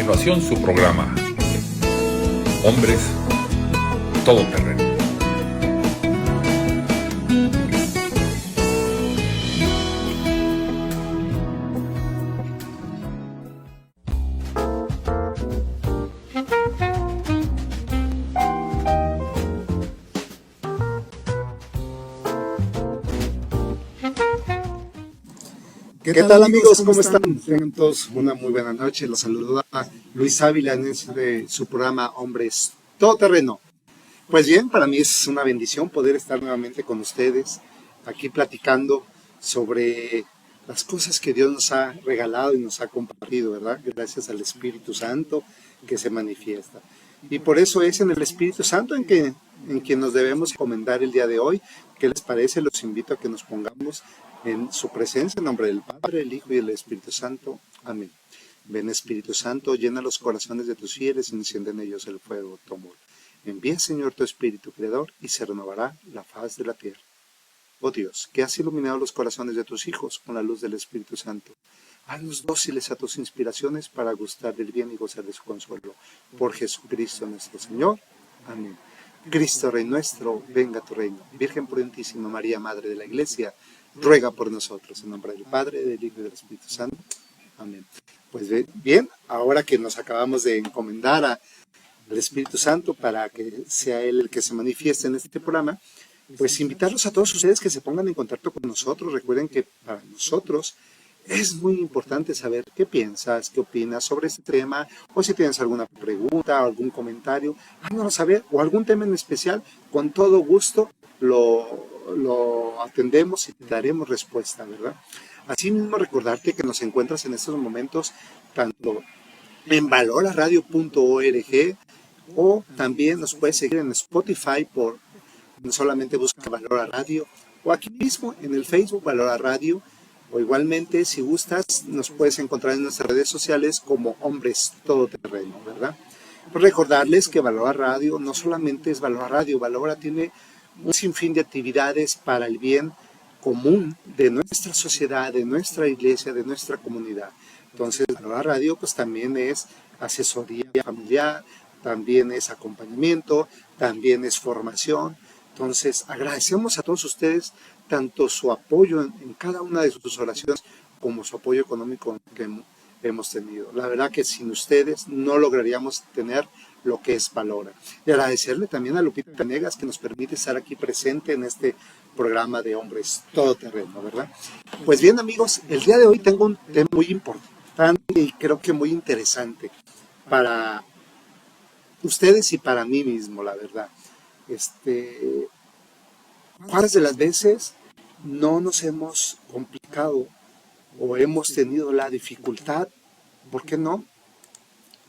continuación su programa, Hombres Todoterreno. ¿Qué tal amigos? ¿Cómo están? Tengan todos una muy buena noche. Los saluda Luis Ávila en su programa Hombres Todoterreno. Pues bien, para mí es una bendición poder estar nuevamente con ustedes aquí platicando sobre las cosas que Dios nos ha regalado y nos ha compartido, ¿verdad? Gracias al Espíritu Santo que se manifiesta. Y por eso es en el Espíritu Santo en quien nos debemos encomendar el día de hoy. ¿Qué les parece? Los invito a que nos pongamos en su presencia, en nombre del Padre, el Hijo y el Espíritu Santo. Amén. Ven Espíritu Santo, llena los corazones de tus fieles y enciende en ellos el fuego de tu amor. Envía, Señor, tu Espíritu Creador y se renovará la faz de la tierra. Oh Dios, que has iluminado los corazones de tus hijos con la luz del Espíritu Santo, haznos dóciles a tus inspiraciones para gustar del bien y gozar de su consuelo. Por Jesucristo nuestro Señor. Amén. Cristo Rey nuestro, venga tu reino. Virgen prudentísima María, Madre de la Iglesia, ruega por nosotros. En nombre del Padre, del Hijo y del Espíritu Santo. Amén. Pues bien, ahora que nos acabamos de encomendar al Espíritu Santo para que sea Él el que se manifieste en este programa, pues invitarlos a todos ustedes que se pongan en contacto con nosotros. Recuerden que para nosotros es muy importante saber qué piensas, qué opinas sobre este tema, o si tienes alguna pregunta o algún comentario, háganoslo saber, o algún tema en especial, con todo gusto lo atendemos y te daremos respuesta, ¿verdad? Asimismo, recordarte que nos encuentras en estos momentos tanto en valoraradio.org o también nos puedes seguir en Spotify no solamente busca Valora Radio, o aquí mismo en el Facebook Valora Radio, o igualmente si gustas nos puedes encontrar en nuestras redes sociales como Hombres Todoterreno, ¿verdad? Pues recordarles que Valora Radio no solamente es Valora Radio, Valora tiene un sinfín de actividades para el bien común de nuestra sociedad, de nuestra iglesia, de nuestra comunidad. Entonces, Valora Radio pues también es asesoría familiar, también es acompañamiento, también es formación. Entonces, agradecemos a todos ustedes tanto su apoyo en cada una de sus oraciones como su apoyo económico que hemos tenido. La verdad que sin ustedes no lograríamos tener lo que es Valora. Y agradecerle también a Lupita Venegas que nos permite estar aquí presente en este programa de Hombres Todoterreno, ¿verdad? Pues bien, amigos, el día de hoy tengo un tema muy importante y creo que muy interesante para ustedes y para mí mismo, la verdad. ¿Cuántas de las veces no nos hemos complicado o hemos tenido la dificultad, por qué no?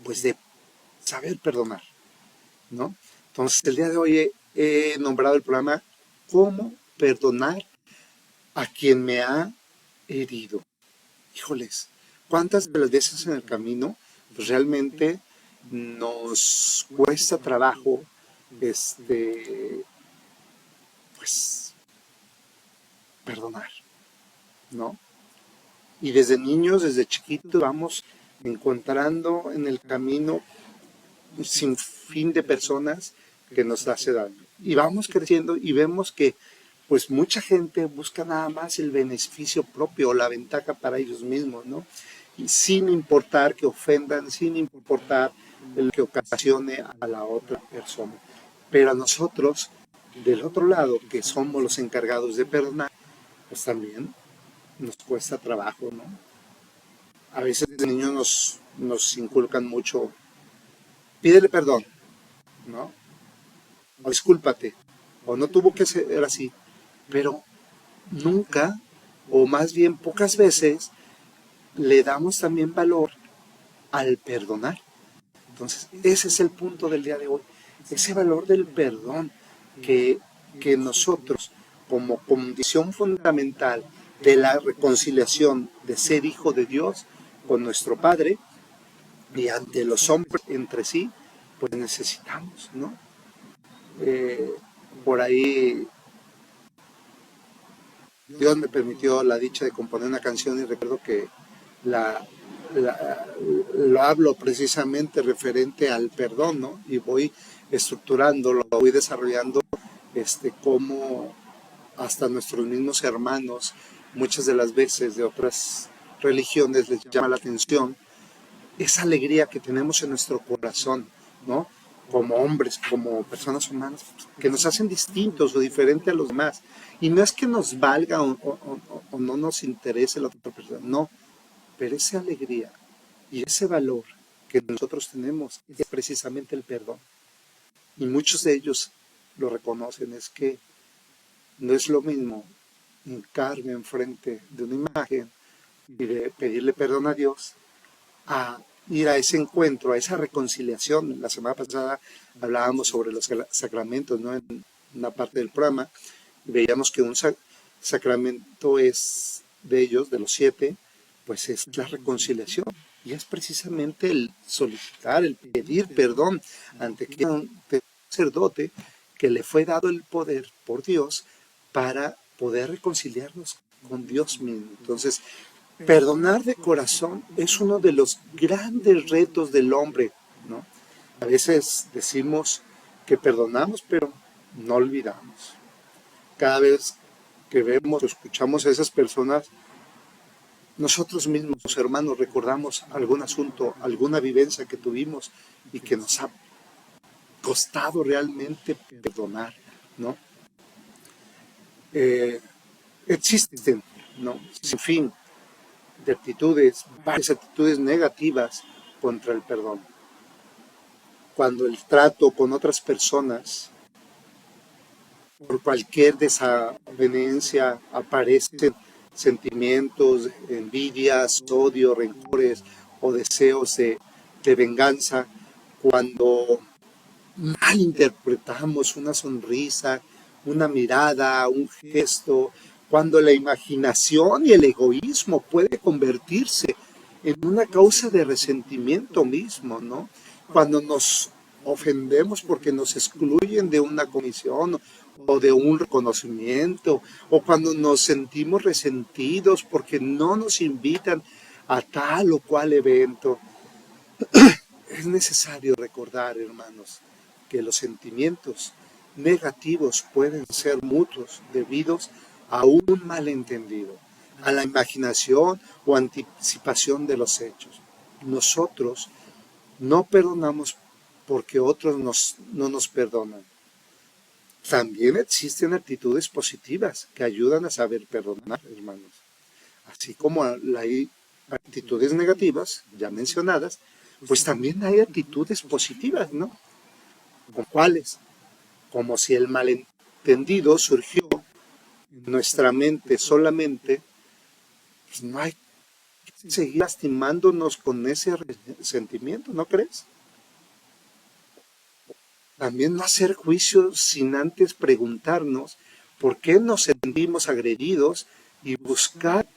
Pues de saber perdonar, ¿no? Entonces, el día de hoy he nombrado el programa ¿Cómo perdonar a quien me ha herido? Híjoles, ¿cuántas de las veces en el camino pues realmente nos cuesta trabajo pues perdonar, ¿no? Y desde niños, desde chiquitos, vamos encontrando en el camino un sinfín de personas que nos hace daño. Y vamos creciendo y vemos que pues mucha gente busca nada más el beneficio propio o la ventaja para ellos mismos, ¿no? Y sin importar que ofendan, sin importar el que ocasione a la otra persona. Pero a nosotros, del otro lado, que somos los encargados de perdonar, pues también nos cuesta trabajo, ¿no? A veces de niños nos inculcan mucho, pídele perdón, ¿no? O discúlpate, o no tuvo que ser así, pero nunca, o más bien pocas veces, le damos también valor al perdonar. Entonces, ese es el punto del día de hoy, ese valor del perdón que nosotros, como condición fundamental de la reconciliación de ser hijo de Dios con nuestro Padre y ante los hombres entre sí, pues necesitamos, ¿no? Por ahí Dios me permitió la dicha de componer una canción y recuerdo que la lo hablo precisamente referente al perdón, ¿no? Y voy estructurándolo, voy desarrollando cómo hasta nuestros mismos hermanos, muchas de las veces de otras religiones, les llama la atención esa alegría que tenemos en nuestro corazón, ¿no? Como hombres, como personas humanas, que nos hacen distintos o diferentes a los demás. Y no es que nos valga o no nos interese la otra persona, no, pero esa alegría y ese valor que nosotros tenemos es precisamente el perdón. Y muchos de ellos lo reconocen, es que no es lo mismo hincarme enfrente de una imagen y de pedirle perdón a Dios a ir a ese encuentro, a esa reconciliación. La semana pasada hablábamos sobre los sacramentos, ¿no? En una parte del programa, y veíamos que un sacramento es de ellos, de los 7, pues es la reconciliación. Y es precisamente el solicitar, el pedir perdón ante un sacerdote que le fue dado el poder por Dios para poder reconciliarnos con Dios mismo. Entonces, perdonar de corazón es uno de los grandes retos del hombre, ¿no? A veces decimos que perdonamos, pero no olvidamos. Cada vez que vemos o escuchamos a esas personas, nosotros mismos, hermanos, recordamos algún asunto, alguna vivencia que tuvimos y que nos ha costado realmente perdonar, ¿no? Existen, ¿no? Sin fin de actitudes, varias actitudes negativas contra el perdón. Cuando el trato con otras personas, por cualquier desavenencia, aparecen sentimientos, envidias, odio, rencores o deseos de venganza, cuando malinterpretamos una sonrisa, una mirada, un gesto, cuando la imaginación y el egoísmo puede convertirse en una causa de resentimiento mismo, ¿no? Cuando nos ofendemos porque nos excluyen de una comisión o de un reconocimiento, o cuando nos sentimos resentidos porque no nos invitan a tal o cual evento. Es necesario recordar, hermanos, que los sentimientos negativos pueden ser mutuos debidos a un malentendido, a la imaginación o anticipación de los hechos. Nosotros no perdonamos porque otros no nos perdonan. También existen actitudes positivas que ayudan a saber perdonar, hermanos. Así como hay actitudes negativas, ya mencionadas, pues también hay actitudes positivas, ¿no? ¿Con cuáles? Como si el malentendido surgió en nuestra mente solamente, pues no hay que seguir lastimándonos con ese resentimiento, ¿no crees? También no hacer juicios sin antes preguntarnos por qué nos sentimos agredidos y buscar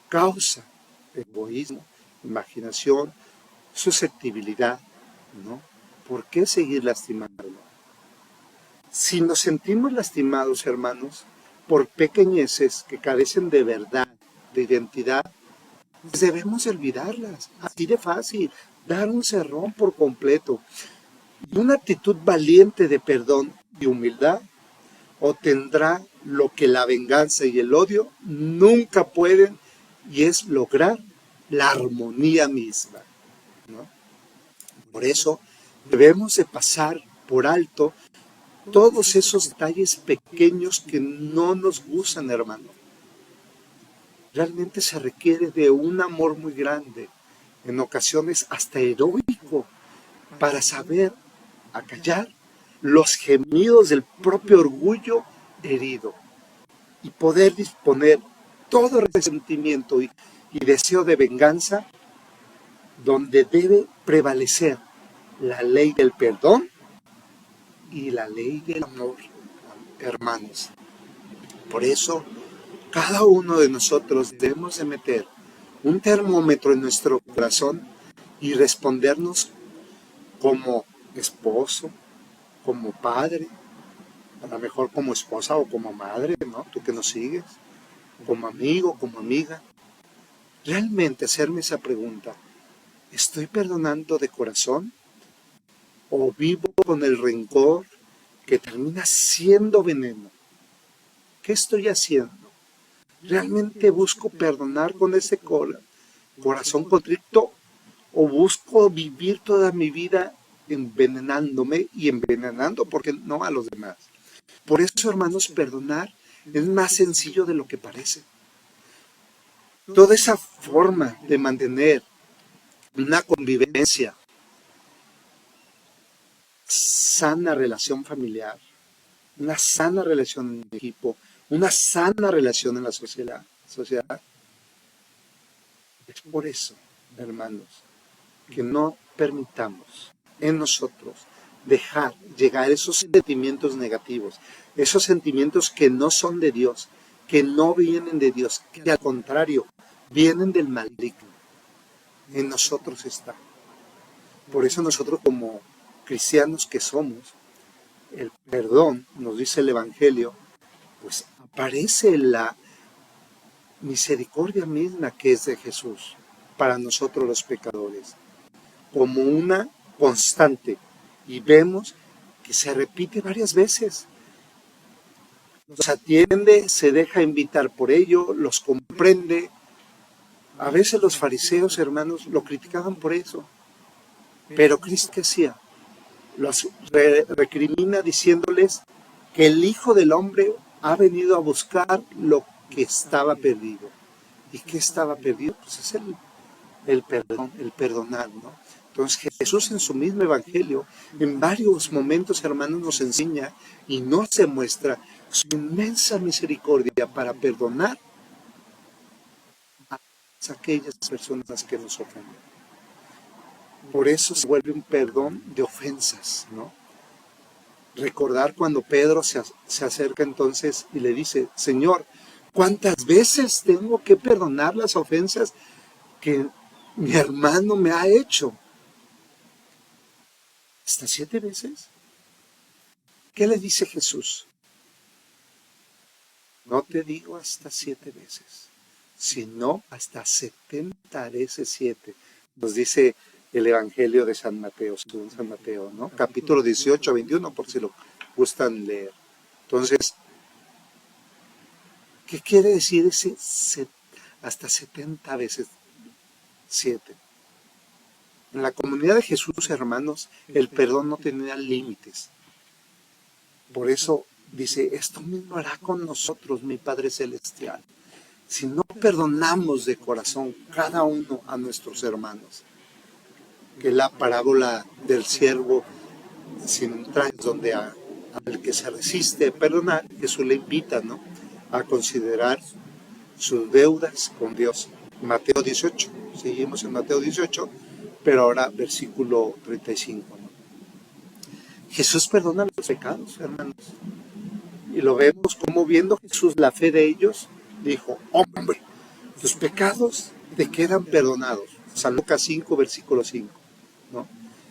causa, egoísmo, imaginación, susceptibilidad, ¿no? ¿Por qué seguir lastimándolo? Si nos sentimos lastimados, hermanos, por pequeñeces que carecen de verdad, de identidad, pues debemos olvidarlas, así de fácil, dar un cerrón por completo. Y una actitud valiente de perdón y humildad obtendrá lo que la venganza y el odio nunca pueden, y es lograr la armonía misma, ¿no? Por eso debemos de pasar por alto todos esos detalles pequeños que no nos gustan, hermano. Realmente se requiere de un amor muy grande, en ocasiones hasta heroico, para saber acallar los gemidos del propio orgullo herido y poder disponer todo resentimiento y deseo de venganza donde debe prevalecer la ley del perdón y la ley del amor, hermanos. Por eso, cada uno de nosotros debemos de meter un termómetro en nuestro corazón y respondernos como esposo, como padre, a lo mejor como esposa o como madre, ¿no? Tú que nos sigues, como amigo, como amiga. Realmente hacerme esa pregunta: ¿Estoy perdonando de corazón o vivo con el rencor que termina siendo veneno? ¿Qué estoy haciendo? ¿Realmente busco perdonar con ese corazón contrito o busco vivir toda mi vida envenenándome y envenenando, porque no, a los demás? Por eso, hermanos, perdonar es más sencillo de lo que parece. Toda esa forma de mantener una convivencia, sana relación familiar, una sana relación en equipo, una sana relación en la sociedad. Es por eso, hermanos, que no permitamos en nosotros dejar llegar esos sentimientos negativos, esos sentimientos que no son de Dios, que no vienen de Dios, que al contrario, vienen del maligno. En nosotros está. Por eso nosotros como cristianos que somos, el perdón, nos dice el Evangelio, pues aparece la misericordia misma que es de Jesús para nosotros los pecadores, como una constante. Y vemos que se repite varias veces. Los atiende, se deja invitar por ello, los comprende. A veces los fariseos, hermanos, lo criticaban por eso. Pero Cristo, ¿qué hacía? Los recrimina diciéndoles que el Hijo del Hombre ha venido a buscar lo que estaba perdido. ¿Y qué estaba perdido? Pues es el perdón, el perdonar, ¿no? Entonces Jesús en su mismo Evangelio, en varios momentos, hermanos, nos enseña y nos demuestra su inmensa misericordia para perdonar a aquellas personas que nos ofenden. Por eso se vuelve un perdón de ofensas, ¿no? Recordar cuando Pedro se acerca entonces y le dice, Señor, ¿cuántas veces tengo que perdonar las ofensas que mi hermano me ha hecho? ¿Hasta 7 veces? ¿Qué le dice Jesús? No te digo hasta 7 veces, sino hasta 70 veces 7. Nos dice el Evangelio de San Mateo, según San Mateo, ¿no? Capítulo 18, 21, por si lo gustan leer. Entonces, ¿qué quiere decir ese hasta 70 veces 7? En la comunidad de Jesús, hermanos, el perdón no tenía límites. Por eso dice, esto mismo hará con nosotros mi Padre Celestial. Si no perdonamos de corazón cada uno a nuestros hermanos, que la parábola del siervo sin entrañas, donde al que se resiste a perdonar, Jesús le invita, ¿no?, a considerar sus deudas con Dios. Mateo 18, seguimos en Mateo 18, pero ahora versículo 35, ¿no? Jesús perdona los pecados, hermanos. Y lo vemos como, viendo Jesús la fe de ellos, dijo, hombre, tus pecados te quedan perdonados. San Lucas 5, versículo 5, ¿no?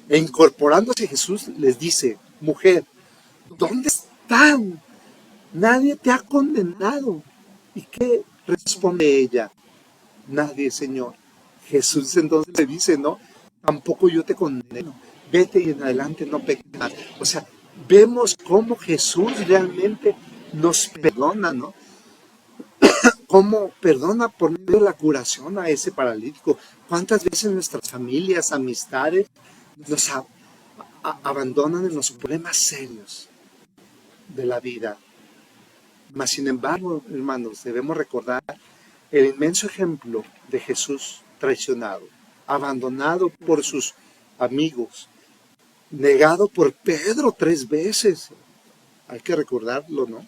E incorporándose Jesús les dice, mujer, ¿dónde están? Nadie te ha condenado. ¿Y qué responde ella? Nadie, Señor. Jesús entonces le dice, no, tampoco yo te condeno. Vete y en adelante no peques más. O sea, vemos cómo Jesús realmente nos perdona, ¿no? Cómo perdona por medio de la curación a ese paralítico. ¿Cuántas veces nuestras familias, amistades, nos abandonan en los problemas serios de la vida? Mas, sin embargo, hermanos, debemos recordar el inmenso ejemplo de Jesús traicionado, abandonado por sus amigos, negado por Pedro 3 veces. Hay que recordarlo, ¿no?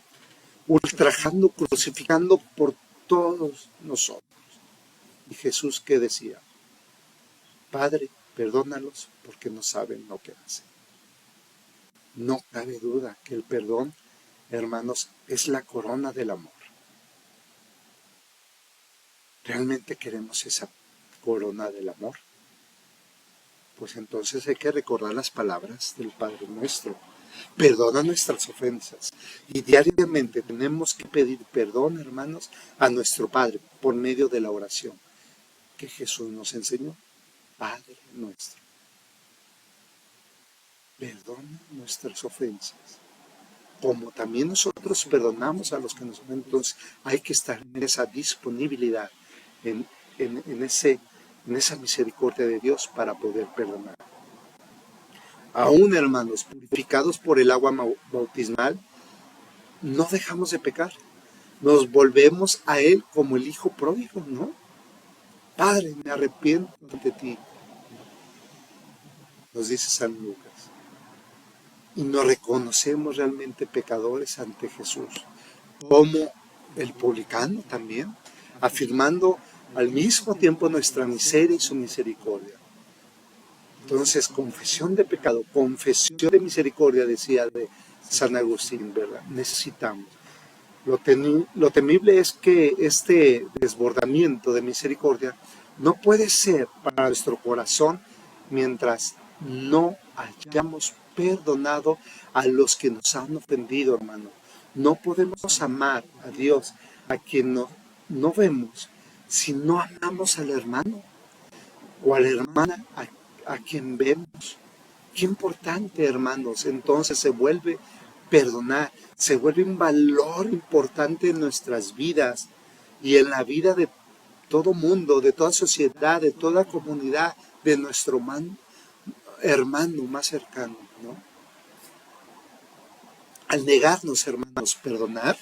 Ultrajando, crucificando por todos nosotros. Y Jesús, ¿qué decía? Padre, perdónalos porque no saben lo que hacen. No cabe duda que el perdón, hermanos, es la corona del amor. ¿Realmente queremos esa corona del amor? Pues entonces hay que recordar las palabras del Padre Nuestro. Perdona nuestras ofensas. Y diariamente tenemos que pedir perdón, hermanos, a nuestro Padre por medio de la oración que Jesús nos enseñó. Padre nuestro, perdona nuestras ofensas, como también nosotros perdonamos a los que nos ofenden. Entonces hay que estar en esa disponibilidad, en, en esa misericordia de Dios para poder perdonar. Aún, hermanos, purificados por el agua bautismal, no dejamos de pecar. Nos volvemos a Él como el hijo pródigo, ¿no? Padre, me arrepiento ante ti, nos dice San Lucas. Y nos reconocemos realmente pecadores ante Jesús, como el publicano también, afirmando al mismo tiempo nuestra miseria y su misericordia. Entonces, confesión de pecado, confesión de misericordia, decía de San Agustín, ¿verdad? Necesitamos. Lo temible es que este desbordamiento de misericordia no puede ser para nuestro corazón mientras no hayamos perdonado a los que nos han ofendido, hermano. No podemos amar a Dios, a quien no vemos, si no amamos al hermano o a la hermana a quien vemos. Qué importante, hermanos, entonces se vuelve perdonar, se vuelve un valor importante en nuestras vidas y en la vida de todo mundo, de toda sociedad, de toda comunidad, de nuestro hermano más cercano, ¿no? Al negarnos, hermanos, perdonar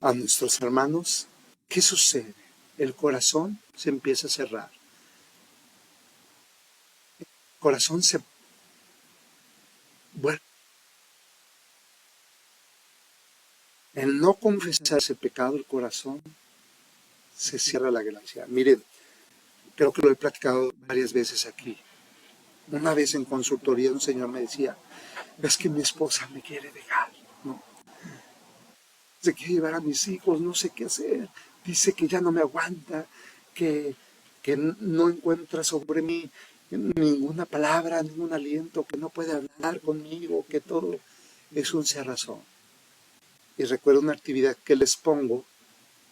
a nuestros hermanos, ¿qué sucede? El corazón se empieza a cerrar. El corazón se vuelve. El no confesar ese pecado, el corazón se cierra la gracia. Miren, creo que lo he platicado varias veces aquí. Una vez en consultoría un señor me decía, es que mi esposa me quiere dejar, ¿no? Se quiere llevar a mis hijos, no sé qué hacer. Dice que ya no me aguanta, que no encuentra sobre mí ninguna palabra, ningún aliento, que no puede hablar conmigo, que todo es un cerrazón. Y recuerdo una actividad que les pongo,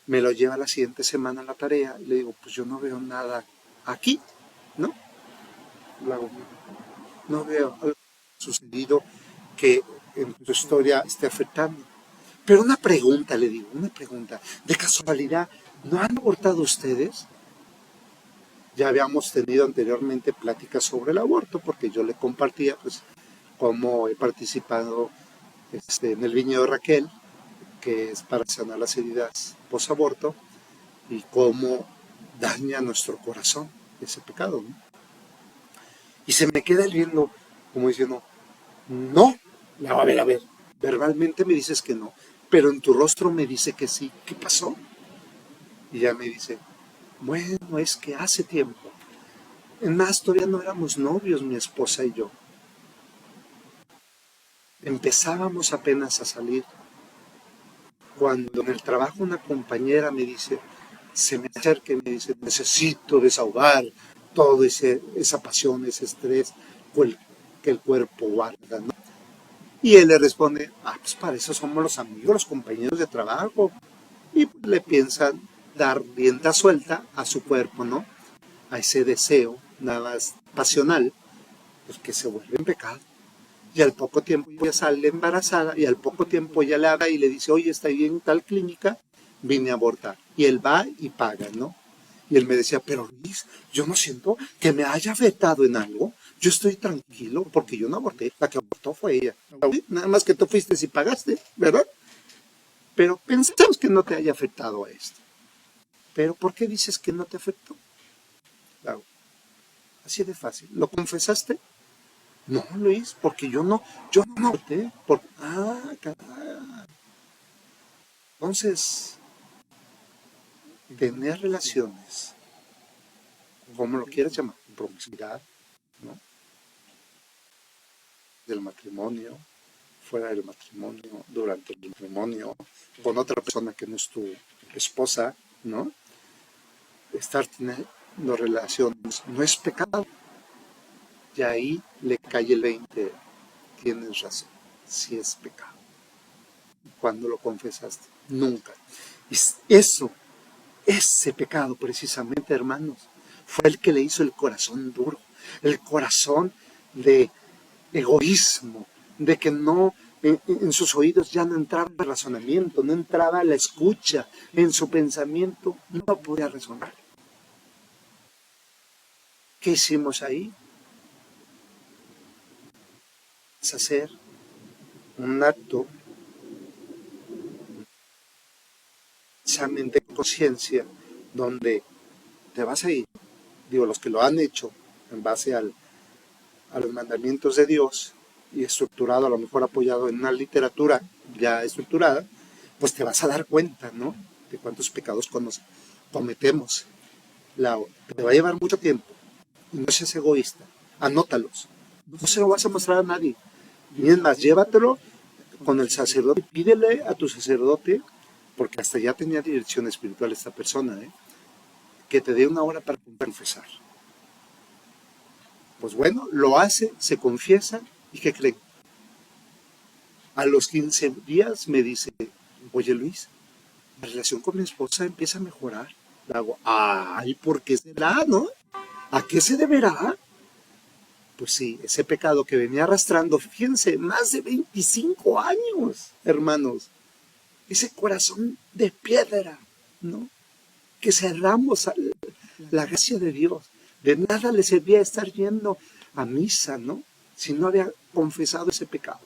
me lo lleva la siguiente semana a la tarea y le digo, pues yo no veo nada aquí, ¿no? No veo algo sucedido que en tu historia esté afectando. Pero una pregunta, le digo, una pregunta, de casualidad, ¿no han abortado ustedes? Ya habíamos tenido anteriormente pláticas sobre el aborto, porque yo le compartía, pues, cómo he participado en el viñedo de Raquel, que es para sanar las heridas posaborto, y cómo daña nuestro corazón ese pecado, ¿no? Y se me queda él viendo, como diciendo, no, a ver, verbalmente me dices que no, pero en tu rostro me dice que sí. ¿Qué pasó? Y ya me dice, bueno, es que hace tiempo, en más, todavía no éramos novios, mi esposa y yo. Empezábamos apenas a salir, cuando en el trabajo una compañera me dice, se me acerca y me dice, necesito desahogar todo esa pasión, ese estrés que el cuerpo guarda, ¿no? Y él le responde, pues para eso somos los amigos, los compañeros de trabajo. Y le piensa dar rienda suelta a su cuerpo, ¿no? A ese deseo, nada más pasional, pues que se vuelve en pecado. Y al poco tiempo ya sale embarazada y al poco tiempo ya le habla y le dice, oye, está ahí en tal clínica, vine a abortar. Y él va y paga, ¿no? Y él me decía, pero Luis, yo no siento que me haya afectado en algo. Yo estoy tranquilo porque yo no aborté. La que abortó fue ella. Nada más que tú fuiste y pagaste, ¿verdad? Pero pensamos que no te haya afectado a esto. Pero ¿por qué dices que no te afectó? Claro, así de fácil. ¿Lo confesaste? No, Luis, porque yo no aborté. Caray. Entonces, tener relaciones, como lo quieras llamar, promiscuidad, ¿no? Del matrimonio, fuera del matrimonio, durante el matrimonio, con otra persona que no es tu esposa, ¿no? Estar teniendo relaciones no es pecado. Y ahí le cae el 20, tienes razón, sí es pecado. ¿Cuándo lo confesaste? Nunca. Y ese pecado precisamente, hermanos, fue el que le hizo el corazón duro, el corazón de egoísmo, de que no, en sus oídos ya no entraba el razonamiento, no entraba la escucha, en su pensamiento no podía resonar. ¿Qué hicimos ahí? Es hacer un acto, un examen de conciencia, donde te vas a ir, digo, los que lo han hecho en base a los mandamientos de Dios y estructurado, a lo mejor apoyado en una literatura ya estructurada, pues te vas a dar cuenta, ¿no? De cuántos pecados cometemos. Te va a llevar mucho tiempo. Y no seas egoísta. Anótalos. No se lo vas a mostrar a nadie. Y es más, llévatelo con el sacerdote. Pídele a tu sacerdote, porque hasta ya tenía dirección espiritual esta persona, que te dé una hora para confesar. Pues bueno, lo hace, se confiesa, ¿y qué creen? A los 15 días me dice, oye Luis, la relación con mi esposa empieza a mejorar. Le hago, ay, ¿por qué será, no? ¿A qué se deberá? Pues sí, ese pecado que venía arrastrando, fíjense, más de 25 años, hermanos. Ese corazón de piedra, ¿no? Que cerramos a la gracia de Dios. De nada le servía estar yendo a misa, ¿no? Si no había confesado ese pecado.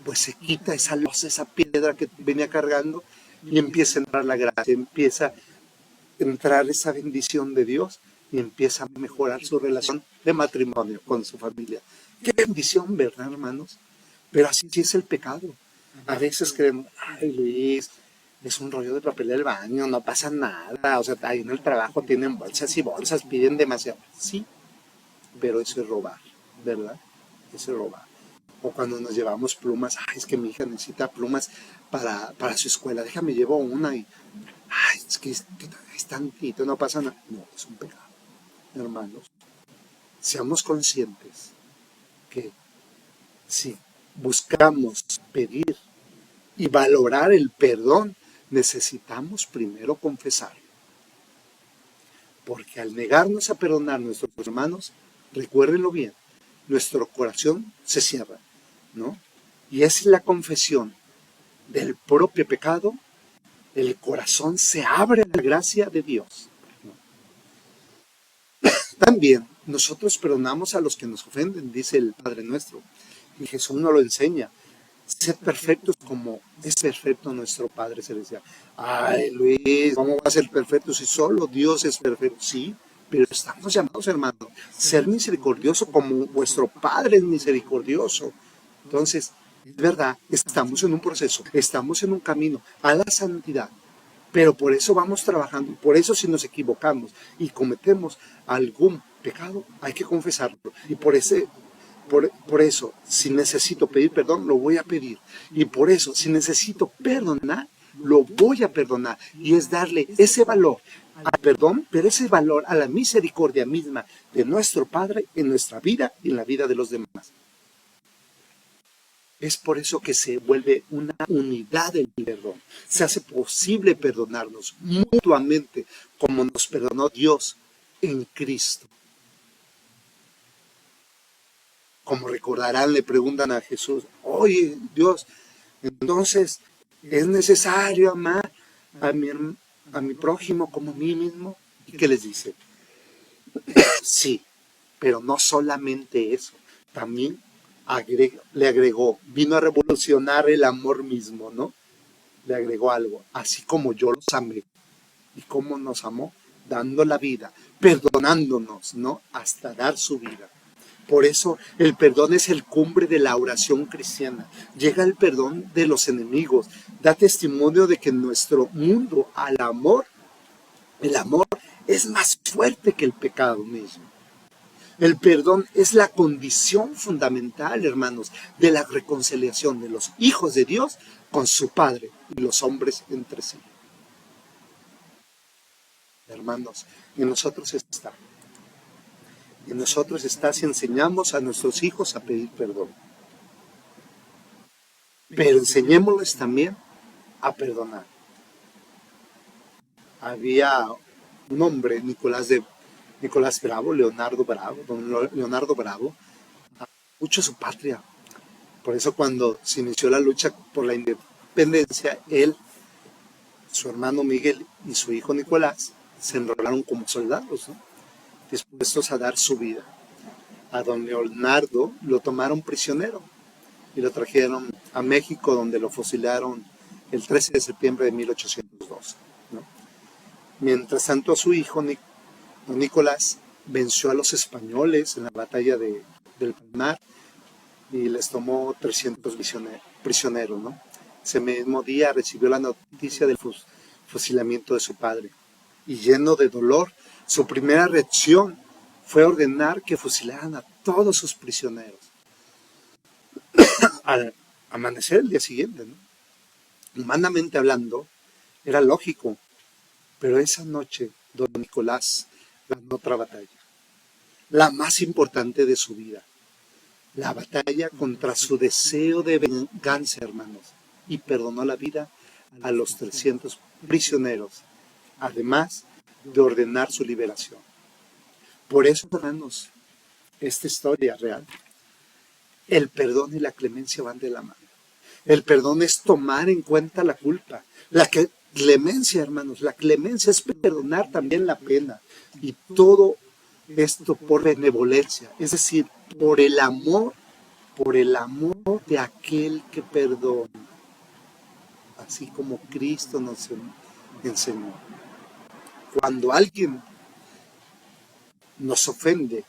Pues se quita esa losa, esa piedra que venía cargando y empieza a entrar la gracia, empieza a entrar esa bendición de Dios y empieza a mejorar su relación de matrimonio con su familia. Qué bendición, ¿verdad, hermanos? Pero así es el pecado. A veces creemos, ay Luis, es un rollo de papel del baño, no pasa nada, o sea, ahí en el trabajo tienen bolsas y bolsas, piden demasiado. Sí, pero eso es robar, ¿verdad? Eso es robar. O cuando nos llevamos plumas, ay, es que mi hija necesita plumas para su escuela, déjame llevo una y, ay, es que es tantito, no pasa nada. No, es un pecado, hermanos. Seamos conscientes que si buscamos pedir y valorar el perdón, necesitamos primero confesarlo. Porque al negarnos a perdonar a nuestros hermanos, recuérdenlo bien, nuestro corazón se cierra, ¿no? Y es la confesión del propio pecado, el corazón se abre a la gracia de Dios, ¿no? También nosotros perdonamos a los que nos ofenden, dice el Padre Nuestro, y Jesús nos lo enseña. Sed perfectos como es perfecto nuestro Padre Celestial. Ay, Luis, ¿cómo va a ser perfecto si solo Dios es perfecto? Sí, pero estamos llamados, hermano, a ser misericordioso como vuestro Padre es misericordioso. Entonces, es verdad, estamos en un proceso, estamos en un camino a la santidad, pero por eso vamos trabajando, por eso si nos equivocamos y cometemos algún pecado, hay que confesarlo. Y por eso, si necesito pedir perdón, lo voy a pedir. Y por eso, si necesito perdonar, lo voy a perdonar. Y es darle ese valor al perdón, pero ese valor a la misericordia misma de nuestro Padre en nuestra vida y en la vida de los demás. Es por eso que se vuelve una unidad el perdón. Se hace posible perdonarnos mutuamente como nos perdonó Dios en Cristo. Como recordarán, le preguntan a Jesús, oye, Dios, entonces, ¿es necesario amar a mi prójimo como a mí mismo? ¿Y qué les dice? Sí, pero no solamente eso, también le agregó, vino a revolucionar el amor mismo, ¿no? Le agregó algo, así como yo los amé. ¿Y cómo nos amó? Dando la vida, perdonándonos, ¿no? Hasta dar su vida. Por eso el perdón es el cumbre de la oración cristiana. Llega el perdón de los enemigos. Da testimonio de que en nuestro mundo el amor es más fuerte que el pecado mismo. El perdón es la condición fundamental, hermanos, de la reconciliación de los hijos de Dios con su Padre y los hombres entre sí. Hermanos, en nosotros está. En nosotros está si enseñamos a nuestros hijos a pedir perdón. Pero enseñémosles también a perdonar. Había un hombre, Nicolás Bravo, Leonardo Bravo, mucho a su patria. Por eso cuando se inició la lucha por la independencia, él, su hermano Miguel y su hijo Nicolás se enrolaron como soldados, ¿no? Dispuestos a dar su vida. A don Leonardo lo tomaron prisionero y lo trajeron a México, donde lo fusilaron el 13 de septiembre de 1812, ¿no? Mientras tanto, su hijo Nicolás venció a los españoles en la batalla del Palmar y les tomó 300 prisioneros, ¿no? Ese mismo día recibió la noticia del fusilamiento de su padre y, lleno de dolor, su primera reacción fue ordenar que fusilaran a todos sus prisioneros. Al amanecer el día siguiente, ¿no? Humanamente hablando, era lógico, pero esa noche don Nicolás ganó otra batalla, la más importante de su vida, la batalla contra su deseo de venganza, hermanos, y perdonó la vida a los 300 prisioneros, además de ordenar su liberación. Por eso, hermanos, esta historia real, el perdón y la clemencia van de la mano. El perdón es tomar en cuenta la culpa. La clemencia, hermanos, la clemencia es perdonar también la pena. Y todo esto por benevolencia, es decir, por el amor de aquel que perdona, así como Cristo nos enseñó. Cuando alguien nos ofende,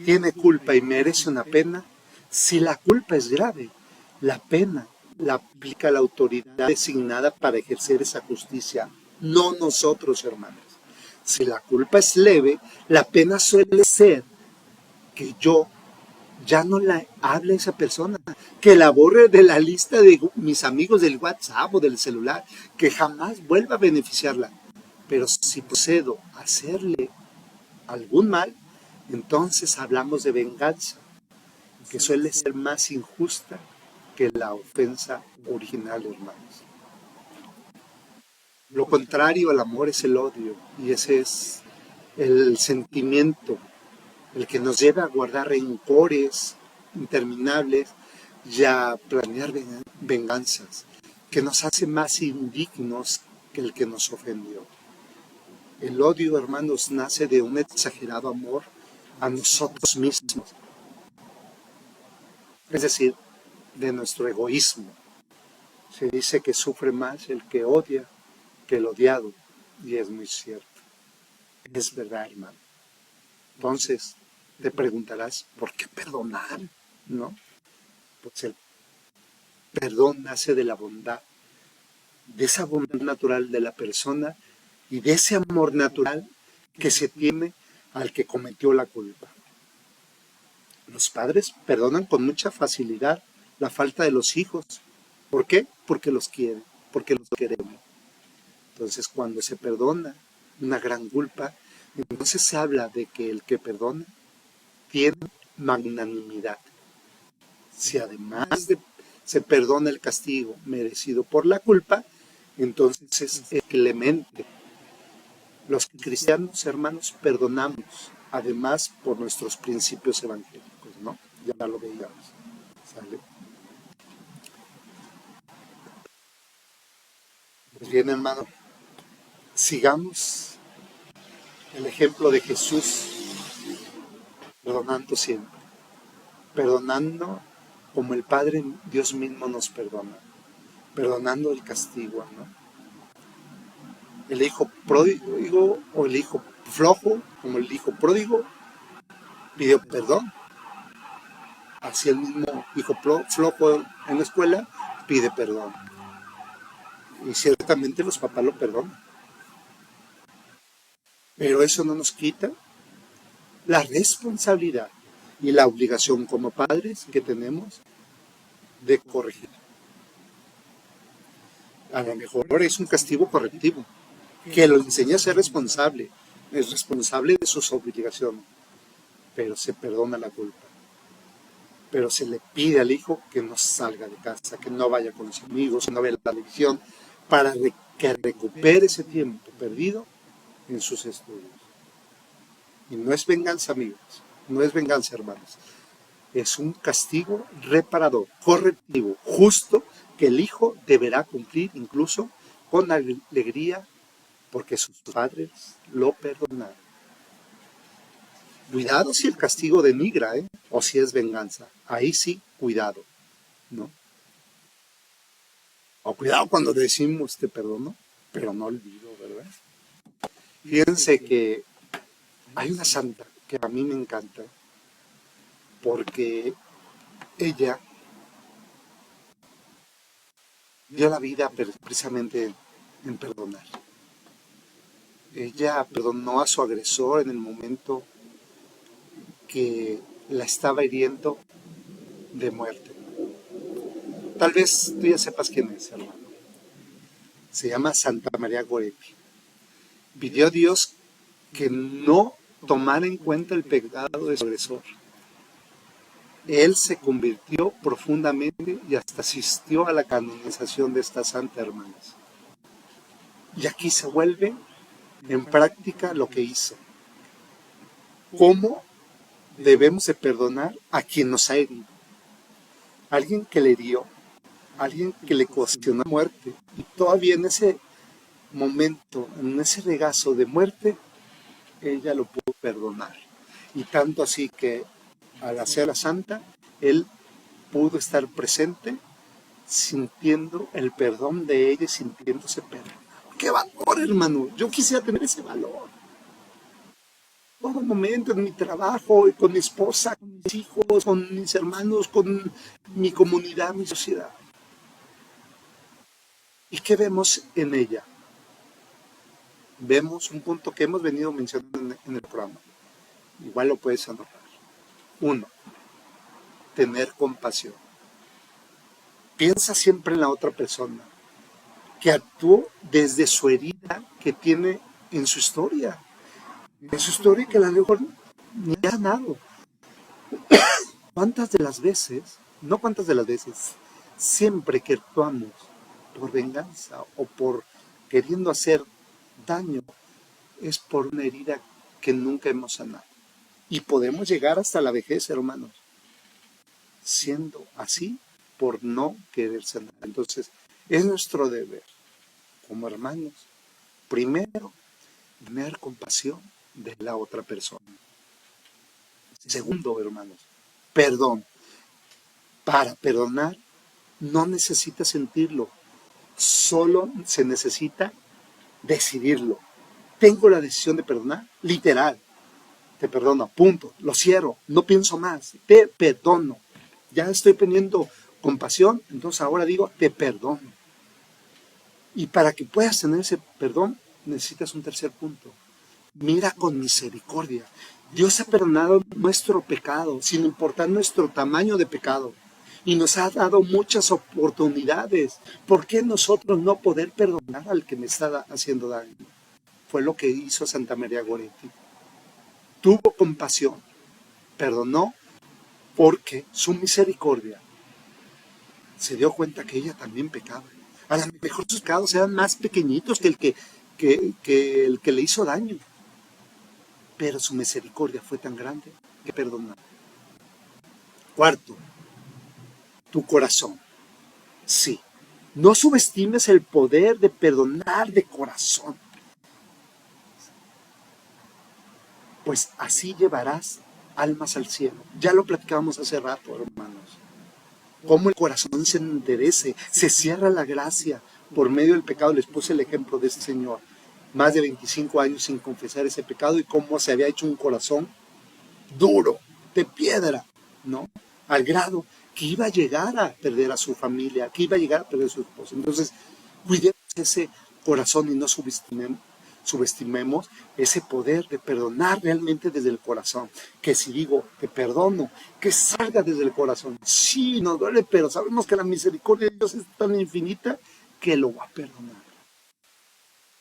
tiene culpa y merece una pena, si la culpa es grave, la pena la aplica la autoridad designada para ejercer esa justicia, no nosotros, hermanos. Si la culpa es leve, la pena suele ser que yo ya no la hable a esa persona, que la borre de la lista de mis amigos del WhatsApp o del celular, que jamás vuelva a beneficiarla. Pero si procedo a hacerle algún mal, entonces hablamos de venganza, que suele ser más injusta que la ofensa original, hermanos. Lo contrario al amor es el odio, y ese es el sentimiento, el que nos lleva a guardar rencores interminables y a planear venganzas, que nos hace más indignos que el que nos ofendió. El odio, hermanos, nace de un exagerado amor a nosotros mismos, es decir, de nuestro egoísmo. Se dice que sufre más el que odia que el odiado, y es muy cierto. Es verdad, hermano. Entonces, te preguntarás, ¿por qué perdonar? ¿No? Pues el perdón nace de la bondad, de esa bondad natural de la persona y de ese amor natural que se tiene al que cometió la culpa. Los padres perdonan con mucha facilidad la falta de los hijos. ¿Por qué? Porque los quieren, porque los queremos. Entonces, cuando se perdona una gran culpa, entonces se habla de que el que perdona tiene magnanimidad. Si además se perdona el castigo merecido por la culpa, entonces es clemente. Los cristianos, hermanos, perdonamos, además por nuestros principios evangélicos, ¿no? Ya lo veíamos. ¿Sale? Pues bien, hermano, sigamos el ejemplo de Jesús, perdonando siempre, perdonando como el Padre Dios mismo nos perdona, perdonando el castigo, ¿no? El hijo pródigo o el hijo flojo, como el hijo pródigo, pidió perdón. Así el mismo hijo flojo en la escuela pide perdón. Y ciertamente los papás lo perdonan. Pero eso no nos quita la responsabilidad y la obligación como padres que tenemos de corregir. A lo mejor es un castigo correctivo, que lo enseña a ser responsable, es responsable de sus obligaciones, pero se perdona la culpa. Pero se le pide al hijo que no salga de casa, que no vaya con los amigos, que no vea la televisión, para que recupere ese tiempo perdido en sus estudios. Y no es venganza, amigos, no es venganza, hermanos. Es un castigo reparador, correctivo, justo, que el hijo deberá cumplir incluso con alegría porque sus padres lo perdonaron. Cuidado si el castigo denigra, o si es venganza. Ahí sí, cuidado, ¿no? O cuidado cuando decimos te perdono, pero no olvido, ¿verdad? Fíjense que hay una santa que a mí me encanta porque ella dio la vida precisamente en perdonar. Ella perdonó a su agresor en el momento que la estaba hiriendo de muerte. Tal vez tú ya sepas quién es, hermano. Se llama Santa María Goretti. Pidió a Dios que no tomara en cuenta el pecado de su agresor. Él se convirtió profundamente y hasta asistió a la canonización de esta santa, hermanos. Y aquí se vuelve en práctica lo que hizo. ¿Cómo debemos de perdonar a quien nos ha herido? Alguien que le hirió, alguien que le ocasionó muerte. Y todavía en ese momento, en ese regazo de muerte, ella lo pudo perdonar. Y tanto así que al hacer la santa, él pudo estar presente sintiendo el perdón de ella y sintiéndose perdonado. ¡Qué valor, hermano! Yo quisiera tener ese valor. Todo momento, en mi trabajo, con mi esposa, con mis hijos, con mis hermanos, con mi comunidad, mi sociedad. ¿Y qué vemos en ella? Vemos un punto que hemos venido mencionando en el programa. Igual lo puedes anotar. 1. Tener compasión. Piensa siempre en la otra persona, que actuó desde su herida que tiene en su historia. En su historia que a lo mejor ni ha sanado. ¿Cuántas de las veces, no cuántas de las veces, siempre que actuamos por venganza o por queriendo hacer daño, es por una herida que nunca hemos sanado? Y podemos llegar hasta la vejez, hermanos, siendo así por no querer sanar. Entonces, es nuestro deber, como hermanos, primero, tener compasión de la otra persona. Segundo, hermanos, perdón. Para perdonar no necesitas sentirlo, solo se necesita decidirlo. Tengo la decisión de perdonar, literal. Te perdono, punto, lo cierro, no pienso más, te perdono. Ya estoy teniendo compasión, entonces ahora digo, te perdono. Y para que puedas tener ese perdón, necesitas un tercer punto. Mira con misericordia. Dios ha perdonado nuestro pecado, sin importar nuestro tamaño de pecado. Y nos ha dado muchas oportunidades. ¿Por qué nosotros no poder perdonar al que me está haciendo daño? Fue lo que hizo Santa María Goretti. Tuvo compasión, perdonó, porque su misericordia se dio cuenta que ella también pecaba. A lo mejor sus pecados eran más pequeñitos que el que le hizo daño. Pero su misericordia fue tan grande que perdonó. Cuarto, tu corazón. Sí, no subestimes el poder de perdonar de corazón. Pues así llevarás almas al cielo. Ya lo platicábamos hace rato, hermanos. Cómo el corazón se enderece, se cierra la gracia por medio del pecado. Les puse el ejemplo de ese señor, más de 25 años sin confesar ese pecado y cómo se había hecho un corazón duro, de piedra, ¿no? Al grado que iba a llegar a perder a su familia, que iba a llegar a perder a su esposa. Entonces, cuidemos ese corazón y no subestimemos ese poder de perdonar realmente desde el corazón. Que si digo, te perdono, que salga desde el corazón. Sí, nos duele, pero sabemos que la misericordia de Dios es tan infinita que lo va a perdonar.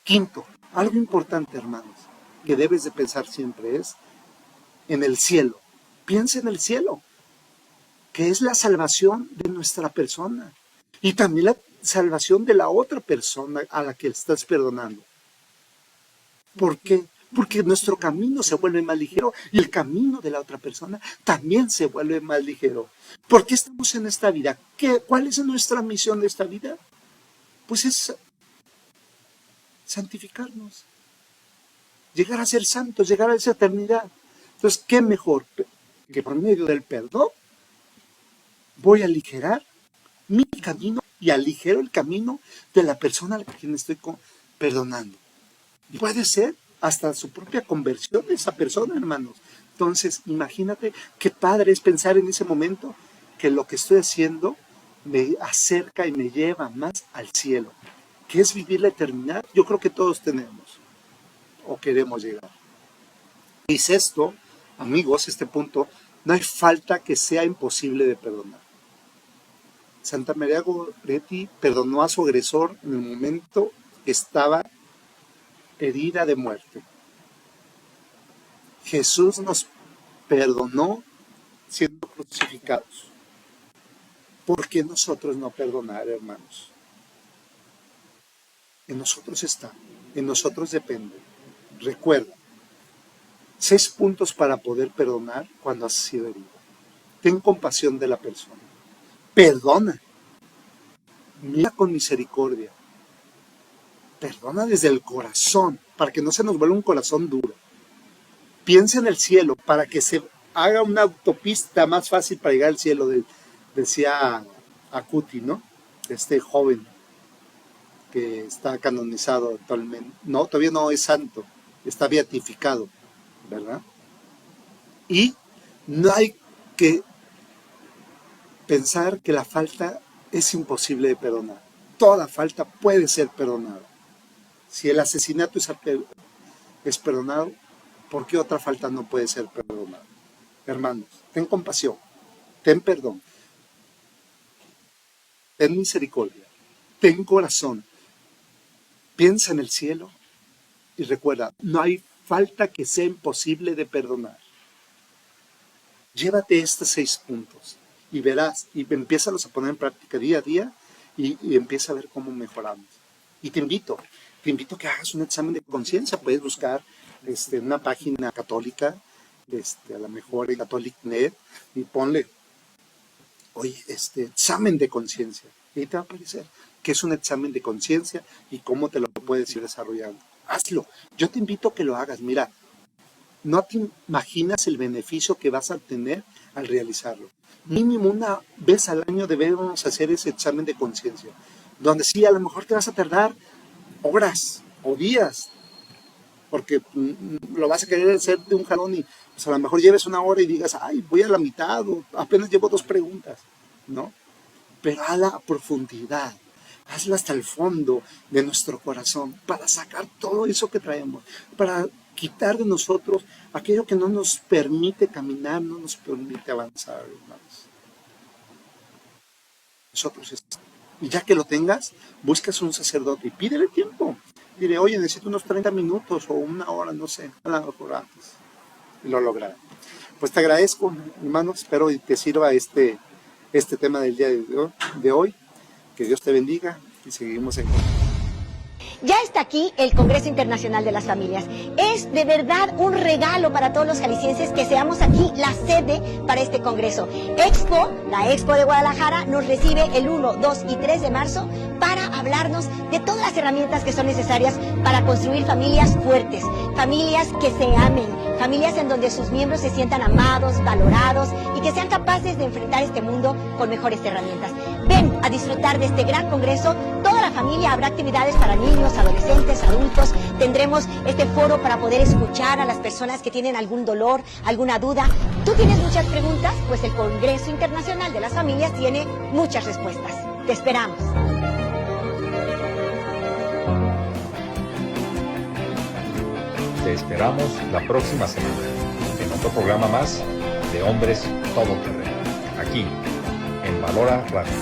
Quinto, algo importante, hermanos, que debes de pensar siempre es en el cielo. Piensa en el cielo, que es la salvación de nuestra persona y también la salvación de la otra persona a la que estás perdonando. ¿Por qué? Porque nuestro camino se vuelve más ligero y el camino de la otra persona también se vuelve más ligero. ¿Por qué estamos en esta vida? ¿Cuál es nuestra misión de esta vida? Pues es santificarnos, llegar a ser santos, llegar a esa eternidad. Entonces, ¿qué mejor que por medio del perdón voy a aligerar mi camino y aligero el camino de la persona a la quien estoy perdonando? Y puede ser hasta su propia conversión de esa persona, hermanos. Entonces, imagínate qué padre es pensar en ese momento que lo que estoy haciendo me acerca y me lleva más al cielo, que es vivir la eternidad. Yo creo que todos tenemos o queremos llegar. Y sexto, amigos, este punto, no hay falta que sea imposible de perdonar. Santa María Goretti perdonó a su agresor en el momento que estaba herida de muerte. Jesús nos perdonó siendo crucificados. ¿Por qué nosotros no perdonar, hermanos? En nosotros está, en nosotros depende. Recuerda, 6 puntos para poder perdonar cuando has sido herido. Ten compasión de la persona. Perdona. Mira con misericordia. Perdona desde el corazón, para que no se nos vuelva un corazón duro. Piensa en el cielo, para que se haga una autopista más fácil para llegar al cielo, decía Acuti, ¿no? Este joven que está canonizado actualmente. No, todavía no es santo, está beatificado, ¿verdad? Y no hay que pensar que la falta es imposible de perdonar. Toda falta puede ser perdonada. Si el asesinato es perdonado, ¿por qué otra falta no puede ser perdonada? Hermanos, ten compasión, ten perdón, ten misericordia, ten corazón, piensa en el cielo y recuerda, no hay falta que sea imposible de perdonar. Llévate estos 6 puntos y verás, y empiézalos a poner en práctica día a día y empieza a ver cómo mejoramos. Y te invito a que hagas un examen de conciencia. Puedes buscar una página católica, a lo mejor en Catholic.net, y ponle, oye, examen de conciencia. Y ahí te va a aparecer qué es un examen de conciencia y cómo te lo puedes ir desarrollando. Hazlo. Yo te invito a que lo hagas. Mira, no te imaginas el beneficio que vas a tener al realizarlo. Mínimo una vez al año debemos hacer ese examen de conciencia, donde sí, a lo mejor te vas a tardar horas o días, porque lo vas a querer hacer de un jalón y pues a lo mejor lleves 1 hora y digas, ay, voy a la mitad o apenas llevo 2 preguntas, ¿no? Pero hazla a profundidad, hazla hasta el fondo de nuestro corazón para sacar todo eso que traemos, para quitar de nosotros aquello que no nos permite caminar, no nos permite avanzar, hermanos. Y ya que lo tengas, buscas un sacerdote y pídele tiempo. Dile, oye, necesito unos 30 minutos o 1 hora, no sé, a lo mejor antes. Y lo logrará. Pues te agradezco, hermano, espero y te sirva este tema del día de hoy. Que Dios te bendiga y seguimos en contacto. Ya está aquí el Congreso Internacional de las Familias. Es de verdad un regalo para todos los jaliscienses que seamos aquí la sede para este congreso. La Expo de Guadalajara nos recibe el 1, 2 y 3 de marzo para hablarnos de todas las herramientas que son necesarias para construir familias fuertes, familias que se amen, familias en donde sus miembros se sientan amados, valorados y que sean capaces de enfrentar este mundo con mejores herramientas. Ven a disfrutar de este gran congreso. Toda la familia, habrá actividades para niños, adolescentes, adultos. Tendremos este foro para poder escuchar a las personas que tienen algún dolor, alguna duda. ¿Tú tienes muchas preguntas? Pues el Congreso Internacional de las Familias tiene muchas respuestas. Te esperamos. Te esperamos la próxima semana en otro programa más de Hombres Todoterreno, aquí en Valora Radio.